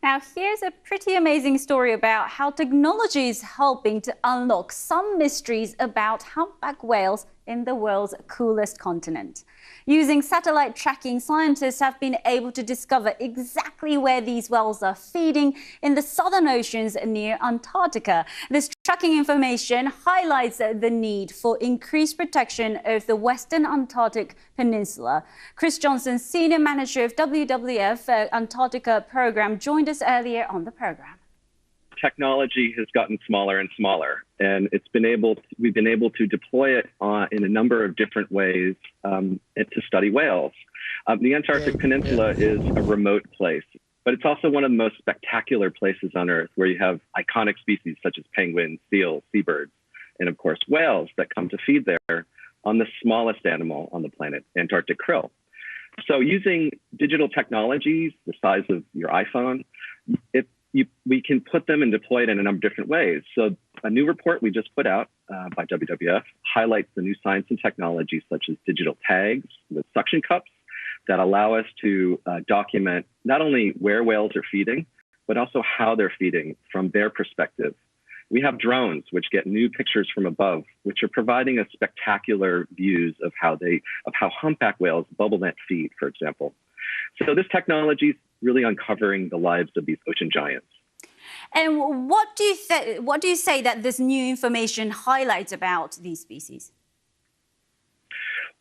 Now, here's a pretty amazing story about how technology is helping to unlock some mysteries about humpback whales in the world's coolest continent. Using satellite tracking, scientists have been able to discover exactly where these whales are feeding in the southern oceans near Antarctica. This tracking information highlights the need for increased protection of the Western Antarctic Peninsula. Chris Johnson, Senior Manager of WWF Antarctica Program, joined us earlier on the program. Technology has gotten smaller and smaller, and we've been able to deploy it in a number of different ways to study whales. The Antarctic Peninsula is a remote place, but it's also one of the most spectacular places on Earth, where you have iconic species such as penguins, seals, seabirds, and of course whales that come to feed there on the smallest animal on the planet, Antarctic krill. So using digital technologies the size of your iPhone, we can put them and deploy it in a number of different ways. So a new report we just put out by WWF highlights the new science and technologies such as digital tags with suction cups that allow us to document not only where whales are feeding, but also how they're feeding from their perspective. We have drones which get new pictures from above, which are providing us spectacular views of how humpback whales bubble net feed, for example. So this technology is really uncovering the lives of these ocean giants. And what do you say that this new information highlights about these species?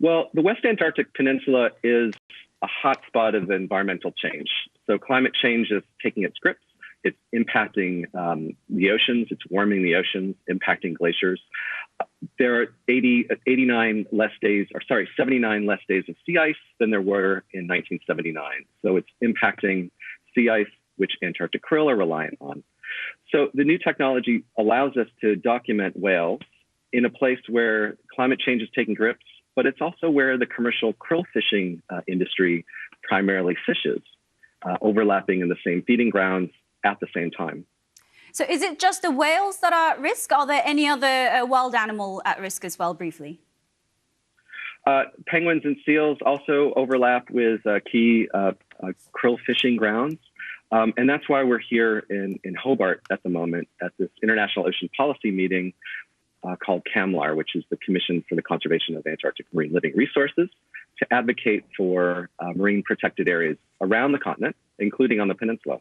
Well, the West Antarctic Peninsula is a hotspot of environmental change. So climate change is taking its grips. It's impacting the oceans. It's warming the oceans, impacting glaciers. There are 79 less days of sea ice than there were in 1979. So it's impacting sea ice, which Antarctic krill are reliant on. So the new technology allows us to document whales in a place where climate change is taking grips, but it's also where the commercial krill fishing industry primarily fishes, overlapping in the same feeding grounds at the same time. So is it just the whales that are at risk? Are there any other wild animal at risk as well, briefly? Penguins and seals also overlap with key krill fishing grounds. And that's why we're here in Hobart at the moment at this International Ocean Policy meeting called CAMLAR, which is the Commission for the Conservation of Antarctic Marine Living Resources, to advocate for marine protected areas around the continent, including on the peninsula.